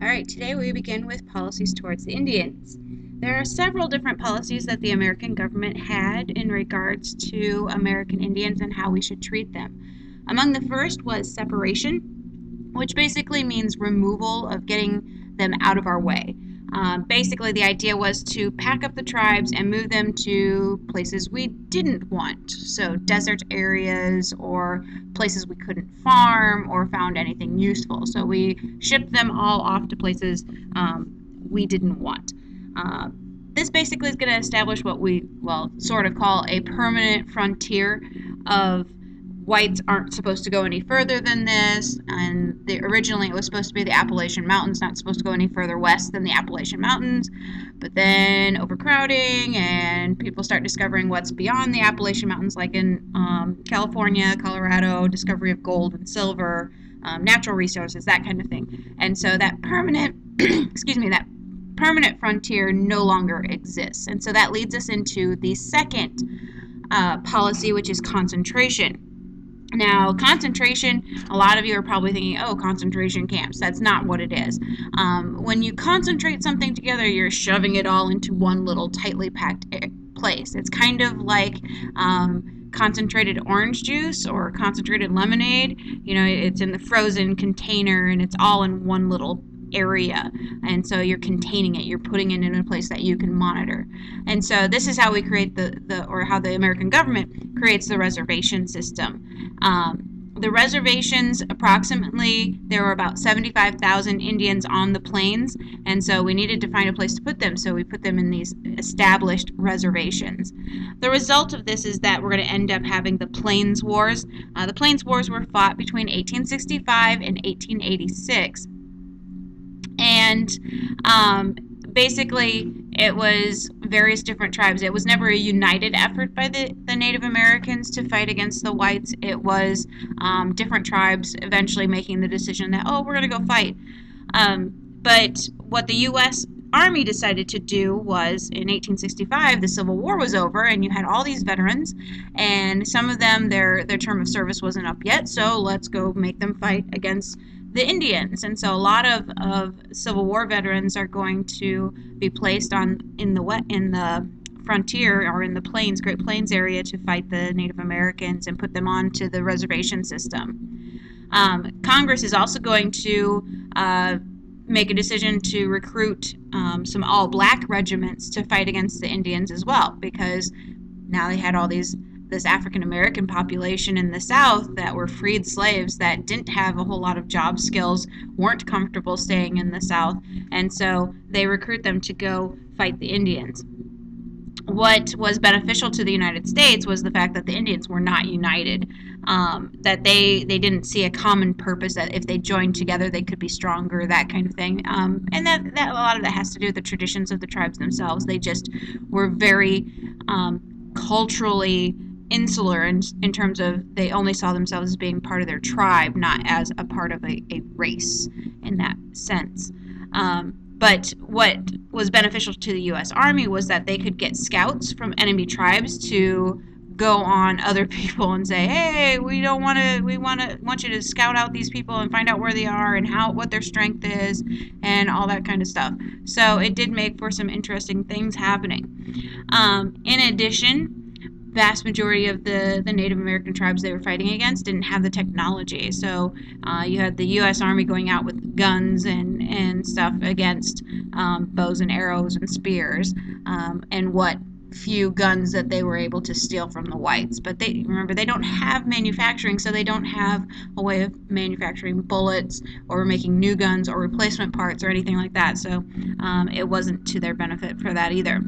All right, today we begin with policies towards the Indians. There are several different policies that the American government had in regards to American Indians and how we should treat them. Among the first was separation, which basically means removal of getting them out of our way. Basically, the idea was to pack up the tribes and move them to places we didn't want. So, desert areas or places we couldn't farm or found anything useful. So, we shipped them all off to places we didn't want. Uh, this basically is going to establish what we, well, sort of call a permanent frontier of whites aren't supposed to go any further than this, and originally it was supposed to be the Appalachian Mountains, not supposed to go any further west than the Appalachian Mountains, but then overcrowding and people start discovering what's beyond the Appalachian Mountains, like in California, Colorado, discovery of gold and silver, natural resources, that kind of thing. And so that permanent, that permanent frontier no longer exists. And so that leads us into the second policy, which is concentration. Now, concentration, a lot of you are probably thinking, oh, concentration camps. That's not what it is. When you concentrate something together, you're shoving it all into one little tightly packed place. It's kind of like concentrated orange juice or concentrated lemonade. You know, it's in the frozen container and it's all in one little area, and so you're containing it, you're putting it in a place that you can monitor. And so this is how we create how the American government creates the reservation system. The reservations, approximately, there were about 75,000 Indians on the plains, and so we needed to find a place to put them, so we put them in these established reservations. The result of this is that we're going to end up having the Plains Wars. The Plains Wars were fought between 1865 and 1886. And basically, it was various different tribes. It was never a united effort by the Native Americans to fight against the whites. It was different tribes eventually making the decision that, oh, we're going to go fight. But what the U.S. Army decided to do was, in 1865, the Civil War was over, and you had all these veterans, and some of them, their term of service wasn't up yet, so let's go make them fight against the Indians. And so a lot of Civil War veterans are going to be placed in the frontier or in the plains, Great Plains area, to fight the Native Americans and put them onto the reservation system. Congress is also going to make a decision to recruit some all-black regiments to fight against the Indians as well, because now they had this African American population in the South that were freed slaves that didn't have a whole lot of job skills, weren't comfortable staying in the South, and so they recruit them to go fight the Indians. What was beneficial to the United States was the fact that the Indians were not united, that they didn't see a common purpose, that if they joined together they could be stronger, that kind of thing. And that a lot of that has to do with the traditions of the tribes themselves. They just were very culturally insular in terms of they only saw themselves as being part of their tribe, not as a part of a race in that sense. But what was beneficial to the U.S. Army was that they could get scouts from enemy tribes to go on other people and say, hey, we want you to scout out these people and find out where they are and what their strength is and all that kind of stuff. So it did make for some interesting things happening. In addition, vast majority of the Native American tribes they were fighting against didn't have the technology. So you had the U.S. Army going out with guns and stuff against bows and arrows and spears, and what few guns that they were able to steal from the whites. But they don't have manufacturing, so they don't have a way of manufacturing bullets or making new guns or replacement parts or anything like that. So it wasn't to their benefit for that either.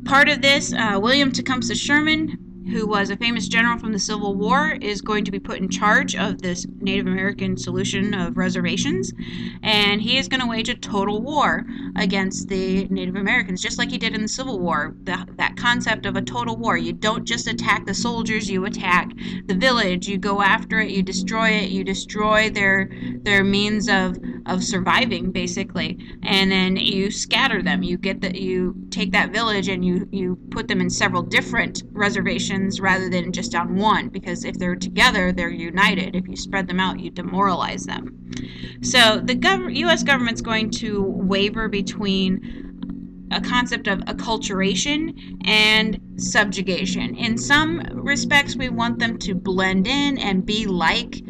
Part of this, William Tecumseh Sherman, who was a famous general from the Civil War, is going to be put in charge of this Native American solution of reservations, and he is going to wage a total war against the Native Americans, just like he did in the Civil War. That concept of a total war. You don't just attack the soldiers, you attack the village, you go after it, you destroy their means of surviving, basically, and then you scatter them. You take that village and you put them in several different reservations reservations rather than just on one, because if they're together, they're united. If you spread them out, you demoralize them. So the U.S. government's going to waver between a concept of acculturation and subjugation. In some respects, we want them to blend in and be like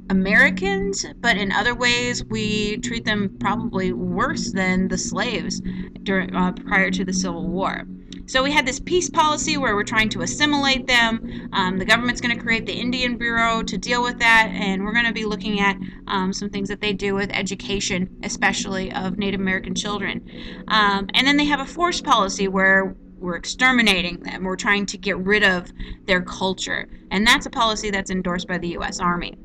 Americans, but in other ways, we treat them probably worse than the slaves prior to the Civil War. So we had this peace policy where we're trying to assimilate them. The government's going to create the Indian Bureau to deal with that, and we're going to be looking at some things that they do with education, especially of Native American children. And then they have a force policy where we're exterminating them. We're trying to get rid of their culture, and that's a policy that's endorsed by the U.S. Army.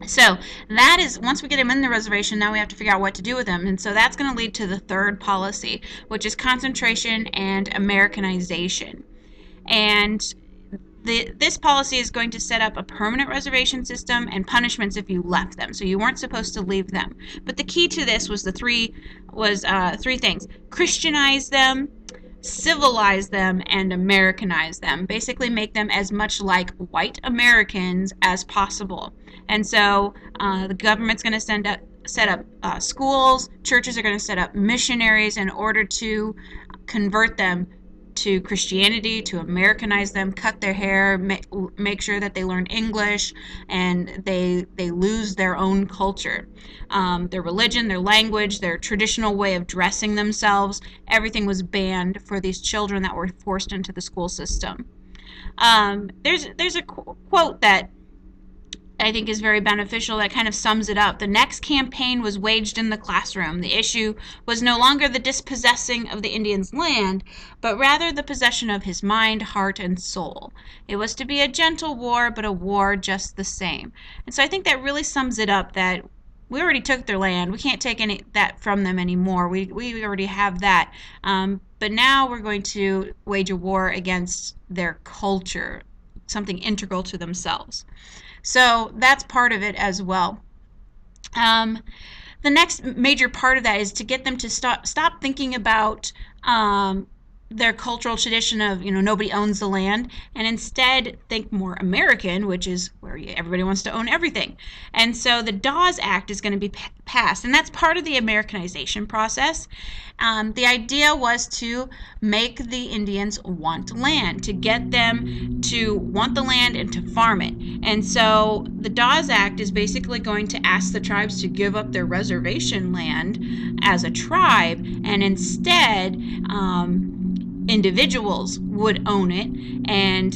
So that is, once we get them in the reservation, now we have to figure out what to do with them. And so that's going to lead to the third policy, which is concentration and Americanization. And this policy is going to set up a permanent reservation system and punishments if you left them. So you weren't supposed to leave them. But the key to this was three things: Christianize them, civilize them, and Americanize them. Basically make them as much like white Americans as possible. And so the government's going to set up schools, churches are going to set up missionaries in order to convert them to Christianity, to Americanize them, cut their hair, make sure that they learn English, and they lose their own culture. Their religion, their language, their traditional way of dressing themselves, everything was banned for these children that were forced into the school system. There's a quote that I think is very beneficial that kind of sums it up. The next campaign was waged in the classroom. The issue was no longer the dispossessing of the Indian's land, but rather the possession of his mind, heart, and soul. It was to be a gentle war, but a war just the same. And so I think that really sums it up, that we already took their land. We can't take that from them anymore. We already have that. But now we're going to wage a war against their culture, something integral to themselves. So that's part of it as well. The next major part of that is to get them to stop thinking about their cultural tradition of, nobody owns the land, and instead think more American, which is where everybody wants to own everything. And so the Dawes Act is going to be passed, and that's part of the Americanization process. The idea was to make the Indians want land, to get them to want the land and to farm it. And so the Dawes Act is basically going to ask the tribes to give up their reservation land as a tribe, and instead individuals would own it. And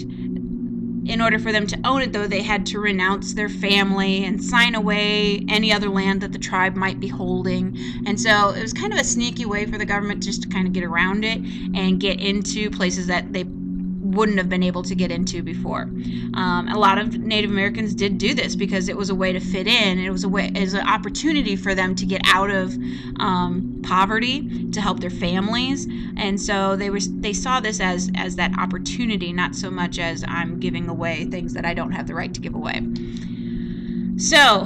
in order for them to own it, though, they had to renounce their family and sign away any other land that the tribe might be holding. And so it was kind of a sneaky way for the government just to kind of get around it and get into places that they wouldn't have been able to get into before. A lot of Native Americans did do this because it was a way to fit in. It was an opportunity for them to get out of poverty, to help their families, and so they saw this as that opportunity, not so much as I'm giving away things that I don't have the right to give away. So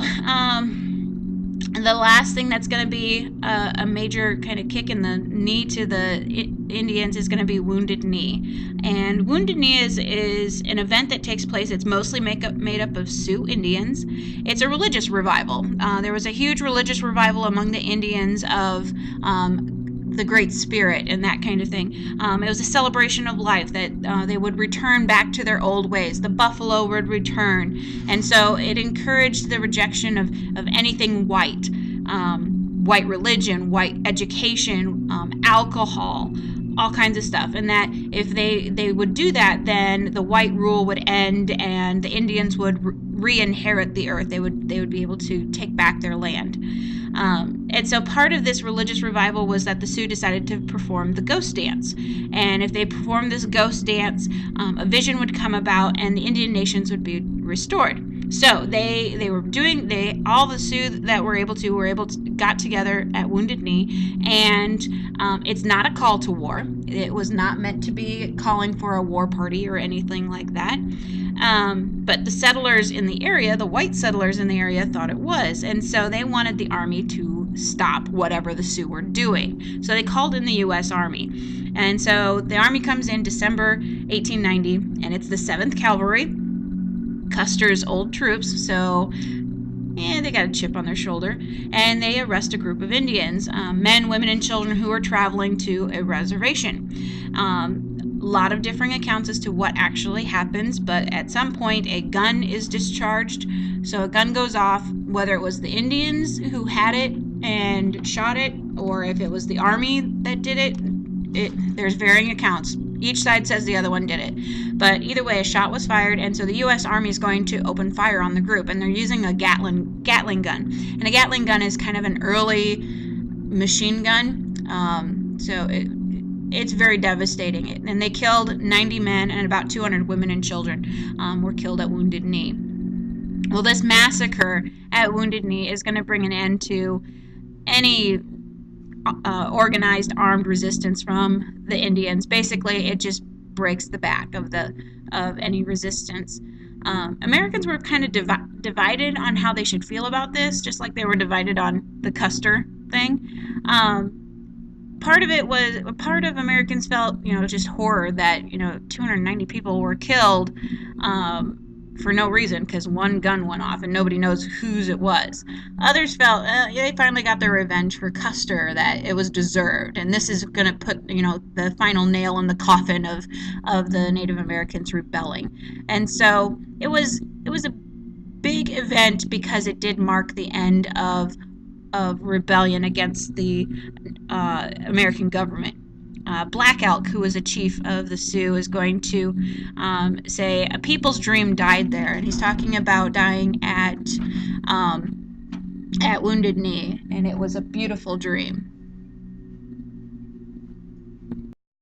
the last thing that's going to be a major kind of kick in the knee to the Indians is going to be Wounded Knee. And Wounded Knee is an event that takes place. It's mostly made up of Sioux Indians. It's a religious revival. There was a huge religious revival among the Indians of the Great Spirit and that kind of thing. It was a celebration of life, that they would return back to their old ways. The buffalo would return. And so it encouraged the rejection of anything white. White religion, white education, alcohol, all kinds of stuff. And that if they would do that, then the white rule would end and the Indians would re-inherit the earth. They would be able to take back their land. And so part of this religious revival was that the Sioux decided to perform the ghost dance. And if they performed this ghost dance, a vision would come about and the Indian nations would be restored. So all the Sioux that were able to got together at Wounded Knee, and it's not a call to war. It was not meant to be calling for a war party or anything like that. But the settlers in the area, the white settlers in the area, thought it was, and so they wanted the army to stop whatever the Sioux were doing. So they called in the U.S. Army. And so the Army comes in December 1890, and it's the 7th Cavalry, Custer's old troops, so they got a chip on their shoulder, and they arrest a group of Indians, men, women, and children who are traveling to a reservation. A lot of differing accounts as to what actually happens, but at some point a gun is discharged. So a gun goes off, whether it was the Indians who had it and shot it, or if it was the Army that did it. There's varying accounts. Each side says the other one did it. But either way, a shot was fired, and so the U.S. Army is going to open fire on the group, and they're using a Gatling gun. And a Gatling gun is kind of an early machine gun, so it's very devastating. And they killed 90 men, and about 200 women and children were killed at Wounded Knee. Well, this massacre at Wounded Knee is going to bring an end to any organized armed resistance from the Indians. Basically, it just breaks the back of any resistance. Americans were kind of divided on how they should feel about this, just like they were divided on the Custer thing. Part of Americans felt, just horror that 290 people were killed for no reason because one gun went off and nobody knows whose it was. Others felt they finally got their revenge for Custer, that it was deserved, and this is going to put the final nail in the coffin of the Native Americans rebelling. And so it was a big event because it did mark the end of rebellion against the American government. Black Elk, who was a chief of the Sioux, is going to say a people's dream died there, and he's talking about dying at Wounded Knee, and it was a beautiful dream.